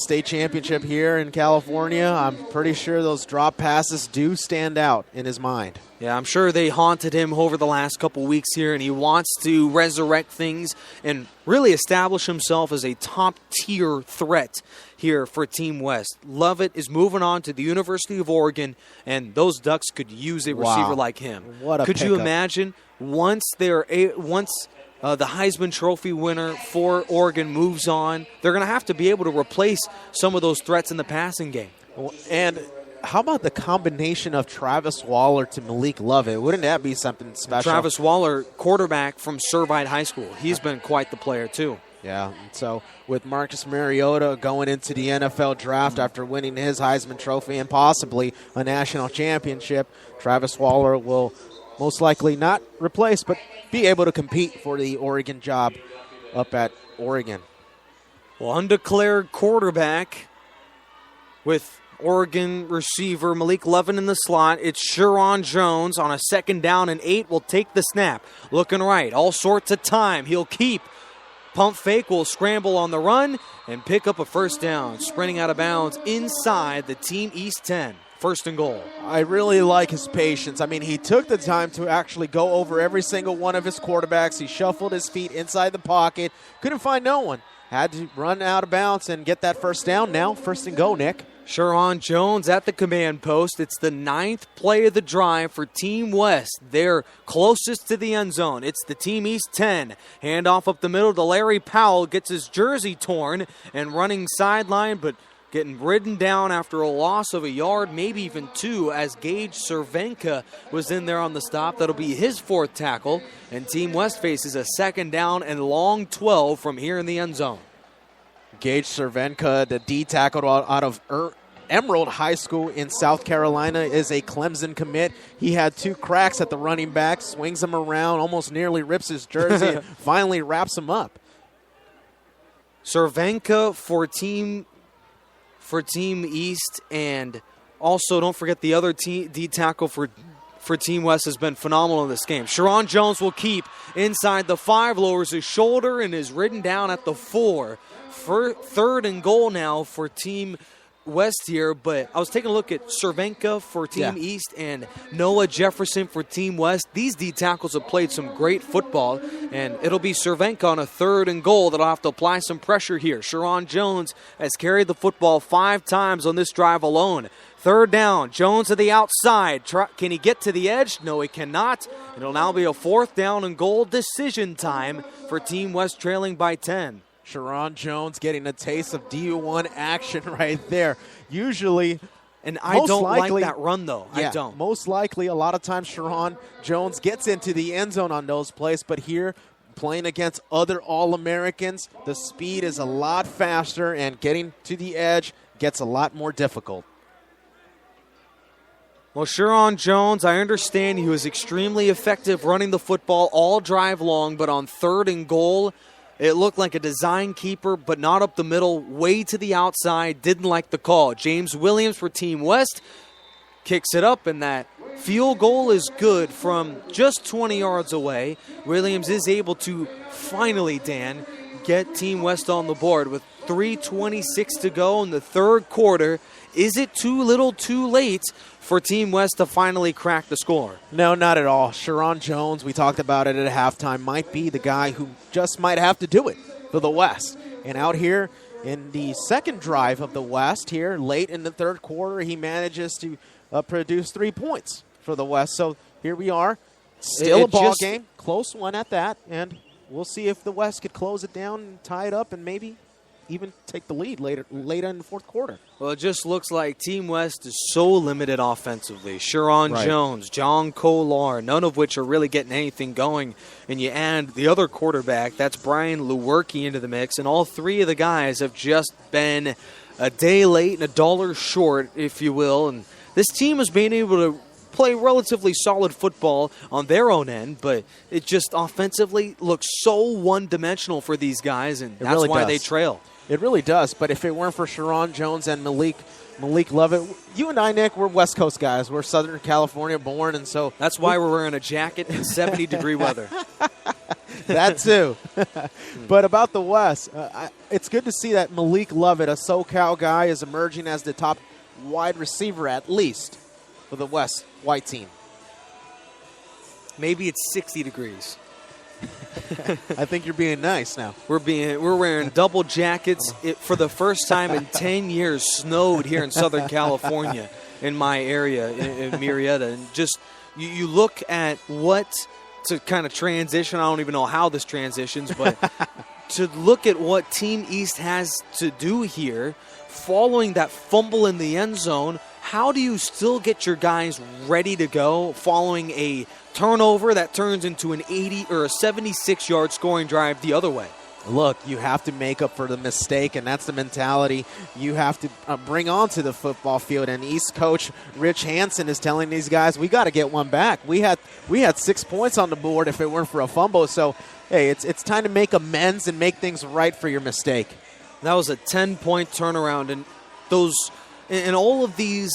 state championship here in California, I'm pretty sure those drop passes do stand out in his mind. Yeah, I'm sure they haunted him over the last couple weeks here, and he wants to resurrect things and really establish himself as a top-tier threat here for Team West. Lovett is moving on to the University of Oregon, and those Ducks could use a receiver like him. What a Could pickup. you imagine once the Heisman Trophy winner for Oregon moves on, they're going to have to be able to replace some of those threats in the passing game. And how about the combination of Travis Waller to Malik Lovett? Wouldn't that be something special? Travis Waller, quarterback from Servite High School. He's been quite the player, too. Yeah, so with Marcus Mariota going into the NFL draft after winning his Heisman Trophy and possibly a national championship, Travis Waller will most likely not replace, but be able to compete for the Oregon job up at Oregon. Well, undeclared quarterback with Oregon receiver Malik Lovett in the slot. It's Sharon Jones on a 2nd down and 8 will take the snap. Looking right, all sorts of time. He'll keep. Pump fake, will scramble on the run and pick up a 1st down. Sprinting out of bounds inside the Team East 10. 1st and goal. I really like his patience. I mean, he took the time to actually go over every single one of his quarterbacks. He shuffled his feet inside the pocket. Couldn't find no one. Had to run out of bounds and get that 1st down. Now 1st and go, Nick. Sharon Jones at the command post. It's the 9th play of the drive for Team West. They're closest to the end zone. It's the Team East 10. Handoff up the middle to Larry Powell. Gets his jersey torn and running sideline, but getting ridden down after a loss of a yard, maybe even 2, as Gage Cervenka was in there on the stop. That'll be his 4th tackle, and Team West faces a 2nd down and long 12 from here in the end zone. Gage Cervenka, the D tackle out of Emerald High School in South Carolina, is a Clemson commit. He had 2 cracks at the running back, swings him around, almost nearly rips his jersey, and finally wraps him up. Cervenka for Team East, and also don't forget the other D tackle for Team West has been phenomenal in this game. Sharon Jones will keep inside the 5, lowers his shoulder, and is ridden down at the 4. 3rd and goal now for Team West here, but I was taking a look at Cervenka for Team East and Noah Jefferson for Team West. These D tackles have played some great football, and it'll be Cervenka on a 3rd and goal that'll have to apply some pressure here. Sharon Jones has carried the football 5 times on this drive alone. 3rd down, Jones to the outside. Can he get to the edge? No, he cannot. It'll now be a 4th down and goal decision time for Team West, trailing by 10. Sharon Jones getting a taste of D1 action right there. Usually, and I don't like that run, though. Yeah, I don't. Most likely, a lot of times Sharon Jones gets into the end zone on those plays, but here, playing against other All-Americans, the speed is a lot faster, and getting to the edge gets a lot more difficult. Well, Sharon Jones, I understand he was extremely effective running the football all drive long, but on 3rd and goal, it looked like a design keeper, but not up the middle, way to the outside. Didn't like the call. James Williams for Team West kicks it up, and that field goal is good from just 20 yards away. Williams is able to finally, Dan, get Team West on the board with 3:26 to go in the 3rd quarter. Is it too little too late for Team West to finally crack the score? No, not at all. Sharon Jones, we talked about it at halftime, might be the guy who just might have to do it for the West. And out here in the 2nd drive of the West here, late in the 3rd quarter, he manages to produce 3 points for the West. So here we are, still a ball game, close one at that, and we'll see if the West could close it down and tie it up and maybe even take the lead later in the 4th quarter. Well, it just looks like Team West is so limited offensively. Sharon Jones, John Kolar, none of which are really getting anything going. And you add the other quarterback, that's Brian Lewerke, into the mix, and all 3 of the guys have just been a day late and a dollar short, if you will. And this team has been able to play relatively solid football on their own end, but it just offensively looks so one-dimensional for these guys, and that's really why they trail. It really does, but if it weren't for Sharon Jones and Malik Lovett, you and I, Nick, we're West Coast guys. We're Southern California born, and so... That's why we're wearing a jacket in 70-degree weather. That too. But about the West, it's good to see that Malik Lovett, a SoCal guy, is emerging as the top wide receiver, at least, for the West white team. Maybe it's 60 degrees. I think you're being nice now. We're wearing double jackets. It, for the first time in 10 years, snowed here in Southern California in my area, in Murrieta. And just, you look at what to kind of transition. I don't even know how this transitions, but to look at what Team East has to do here, following that fumble in the end zone, how do you still get your guys ready to go following a turnover that turns into an 80 or a 76-yard scoring drive the other way? Look, you have to make up for the mistake, and that's the mentality you have to bring onto the football field. And East coach Rich Hansen is telling these guys, we got to get one back. We had 6 points on the board if it weren't for a fumble. So, hey, it's time to make amends and make things right for your mistake. That was a 10-point turnaround, and all of these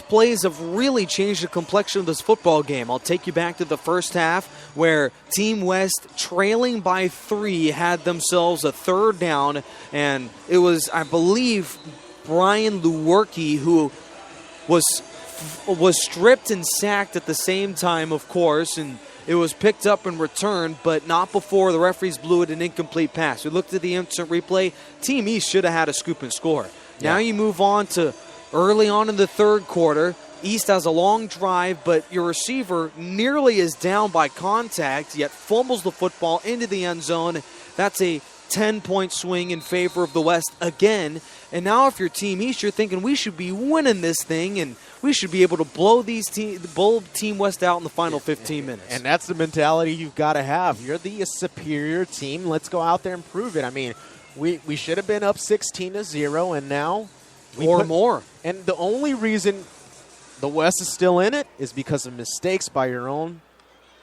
plays have really changed the complexion of this football game. I'll take you back to the first half where Team West, trailing by 3, had themselves a third down, and it was, I believe, Brian Lewerke who was stripped and sacked at the same time, of course, and it was picked up and returned, but not before the referees blew it an incomplete pass. We looked at the instant replay. Team East should have had a scoop and score. Yeah. Now you move on to early on in the third quarter. East has a long drive, but your receiver nearly is down by contact, yet fumbles the football into the end zone. That's a 10-point swing in favor of the West again. And now if you're Team East, you're thinking we should be winning this thing, and we should be able to blow Team West out in the final 15 minutes. And that's the mentality you've got to have. You're the superior team. Let's go out there and prove it. I mean, we should have been up 16-0, and now more. And the only reason the West is still in it is because of mistakes by your own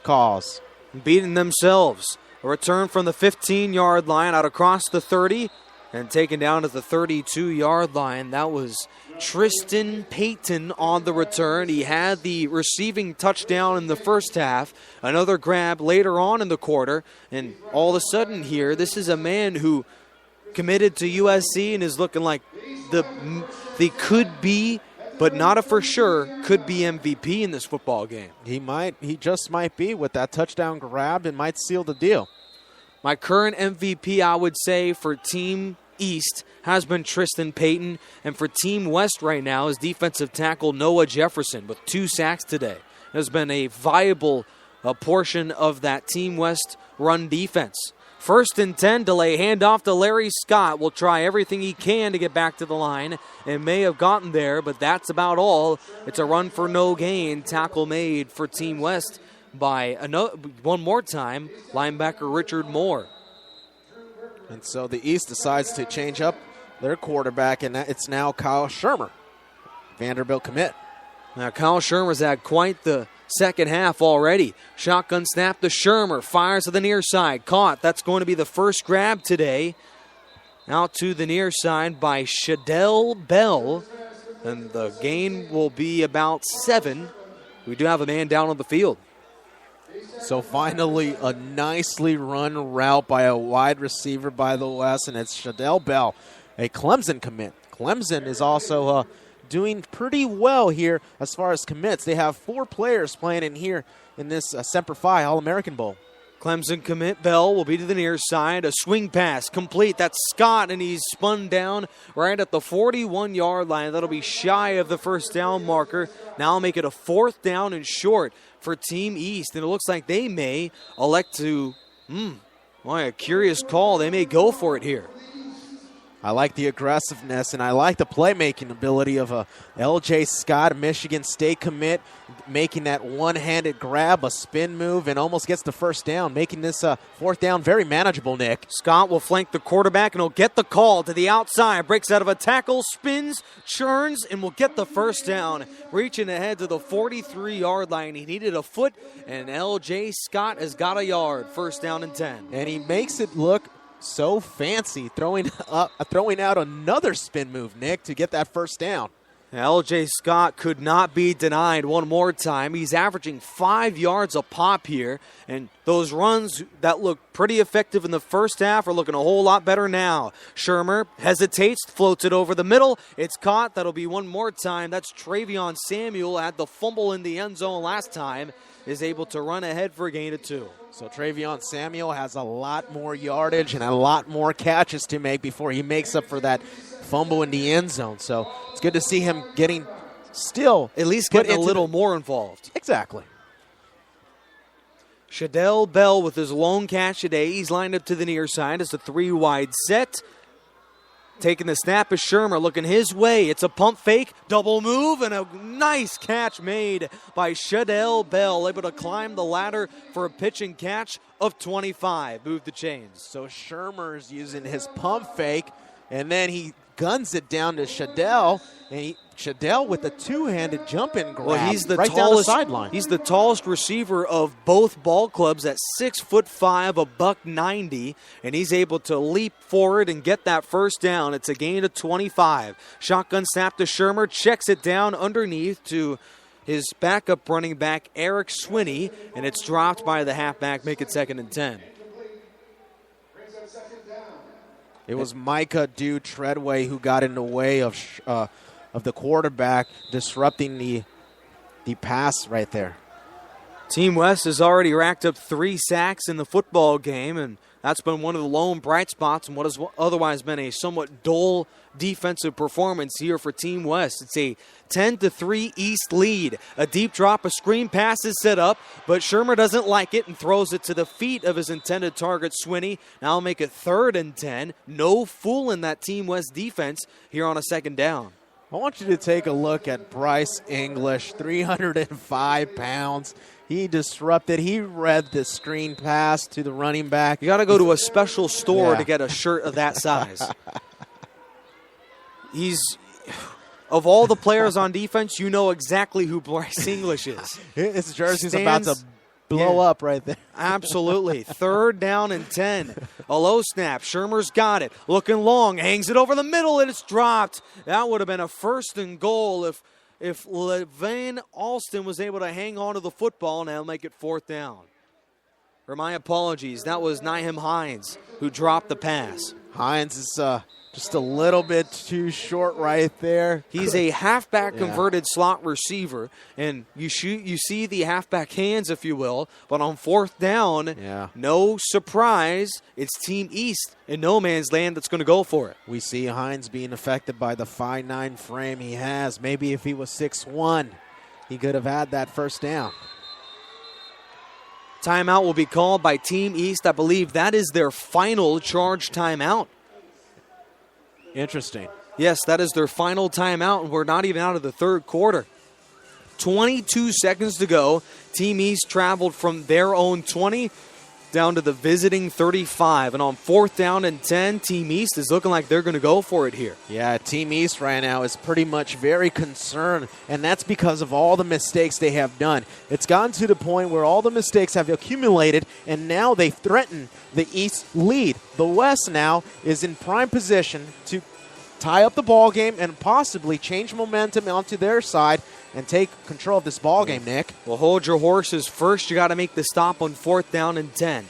cause. Beating themselves. A return from the 15-yard line out across the 30 and taken down at the 32-yard line. That was Tristan Payton on the return. He had the receiving touchdown in the first half. Another grab later on in the quarter. And all of a sudden here, this is a man who committed to USC and is looking like the could be, but not a for sure, could be MVP in this football game. He just might be with that touchdown grab and might seal the deal. My current MVP, I would say, for Team East has been Tristan Payton, and for Team West right now is defensive tackle Noah Jefferson with 2 sacks today. Has been a viable portion of that Team West run defense. 1st and 10, delay handoff to Larry Scott. Will try everything he can to get back to the line and may have gotten there, but that's about all. It's a run for no gain. Tackle made for Team West by one more time, linebacker Richard Moore. And so the East decides to change up their quarterback, and it's now Kyle Shermer, Vanderbilt commit. Now Kyle Shermer's had quite the second half already. Shotgun snap to Shermer. Fires to the near side. Caught. That's going to be the first grab today. Out to the near side by Shadell Bell. And the gain will be about 7. We do have a man down on the field. So finally a nicely run route by a wide receiver by the West, and it's Shadell Bell, a Clemson commit. Clemson is also doing pretty well here as far as commits. They have 4 players playing in here in this Semper Fi All-American Bowl. Clemson commit Bell will be to the near side. A swing pass complete. That's Scott, and he's spun down right at the 41-yard line. That'll be shy of the first down marker. Now I'll make it a 4th down and short for Team East. And it looks like they may elect to, a curious call. They may go for it here. I like the aggressiveness, and I like the playmaking ability of L.J. Scott, a Michigan State commit, making that one-handed grab, a spin move, and almost gets the first down, making this 4th down very manageable, Nick. Scott will flank the quarterback, and he'll get the call to the outside. Breaks out of a tackle, spins, churns, and will get the first down. Reaching ahead to the 43-yard line. He needed a foot, and L.J. Scott has got a yard. 1st down and 10. And he makes it look so fancy, throwing out another spin move, Nick, to get that first down. L.J. Scott could not be denied one more time. He's averaging 5 yards a pop here, and those runs that looked pretty effective in the first half are looking a whole lot better now. Shermer hesitates, floats it over the middle. It's caught. That'll be one more time. That's Travion Samuel, had the fumble in the end zone last time, is able to run ahead for a gain of 2. So Travion Samuel has a lot more yardage and a lot more catches to make before he makes up for that fumble in the end zone. So it's good to see him getting still. At least getting a little more involved. Exactly. Shadell Bell with his lone catch today. He's lined up to the near side as a 3-wide set. Taking the snap is Shermer, looking his way. It's a pump fake, double move, and a nice catch made by Shadell Bell, able to climb the ladder for a pitch and catch of 25. Move the chains. So Shermer's using his pump fake, and then he guns it down to Shadell, and Shadell with a two-handed jump-in grab. Well, he's the right tallest, down the sideline. He's the tallest receiver of both ball clubs at 6'5", a $190, and he's able to leap forward and get that first down. It's a gain of 25. Shotgun snap to Shermer, checks it down underneath to his backup running back Eric Swinney, and it's dropped by the halfback. Make it 2nd and 10. It was Micah Dew Treadway who got in the way of the quarterback, disrupting the pass right there. Team West has already racked up 3 sacks in the football game, and that's been one of the lone bright spots in what has otherwise been a somewhat dull defensive performance here for Team West. It's a 10-3 East lead. A deep drop, a screen pass is set up, but Shermer doesn't like it and throws it to the feet of his intended target, Swinney. Now I'll make it 3rd and 10. No fooling that Team West defense here on a 2nd down. I want you to take a look at Bryce English, 305 pounds. He disrupted. He read the screen pass to the running back. You got to go to a special store to get a shirt of that size. Of all the players on defense, you know exactly who Bryce English is. His jersey's about to blow up right there. Absolutely. 3rd down and 10. A low snap. Shermer's got it. Looking long. Hangs it over the middle, and it's dropped. That would have been a 1st and goal if Levain Alston was able to hang on to the football, and they'll make it 4th down. For my apologies, that was Nyheim Hines who dropped the pass. Hines is just a little bit too short right there. He's a halfback converted slot receiver, and you see the halfback hands, if you will, but on 4th down, no surprise, it's Team East in no man's land that's going to go for it. We see Hines being affected by the 5'9" frame he has. Maybe if he was 6'1", he could have had that first down. Timeout will be called by Team East. I believe that is their final charge timeout. Interesting. Yes, that is their final timeout, and we're not even out of the 3rd quarter. 22 seconds to go. Team East traveled from their own 20 down to the visiting 35. And on 4th down and 10, Team East is looking like they're going to go for it here. Yeah, Team East right now is pretty much very concerned, and that's because of all the mistakes they have done. It's gotten to the point where all the mistakes have accumulated, and now they threaten the East lead. The West now is in prime position to tie up the ball game and possibly change momentum onto their side and take control of this ball game, Nick. Well, hold your horses. First, you got to make the stop on 4th down and 10.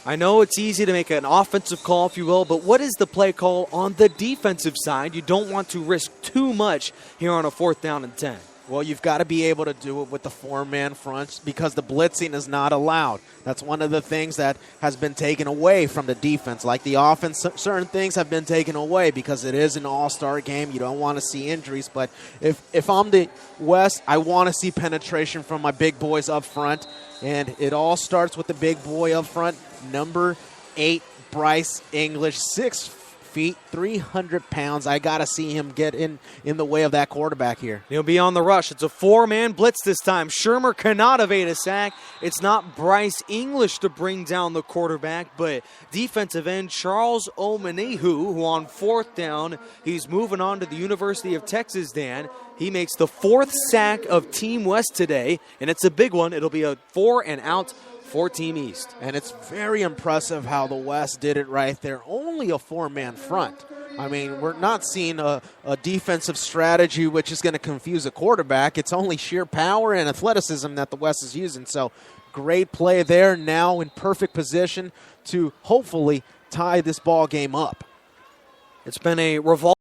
I know it's easy to make an offensive call, if you will, but what is the play call on the defensive side? You don't want to risk too much here on a 4th down and 10. Well, you've got to be able to do it with the 4-man fronts because the blitzing is not allowed. That's one of the things that has been taken away from the defense. Like the offense, certain things have been taken away because it is an all-star game. You don't want to see injuries. But if I'm the West, I want to see penetration from my big boys up front. And it all starts with the big boy up front, number 8, Bryce English, 6 feet, 300 pounds. I got to see him get in the way of that quarterback here. He'll be on the rush. It's a 4-man blitz this time. Shermer cannot evade a sack. It's not Bryce English to bring down the quarterback, but defensive end Charles Omenihu, who on 4th down, he's moving on to the University of Texas, Dan. He makes the 4th sack of Team West today, and it's a big one. It'll be a 4-and-out for Team East. And it's very impressive how the West did it right there. Only a 4-man front. I mean, we're not seeing a defensive strategy which is going to confuse a quarterback. It's only sheer power and athleticism that the West is using. So great play there, now in perfect position to hopefully tie this ball game up. It's been a revolving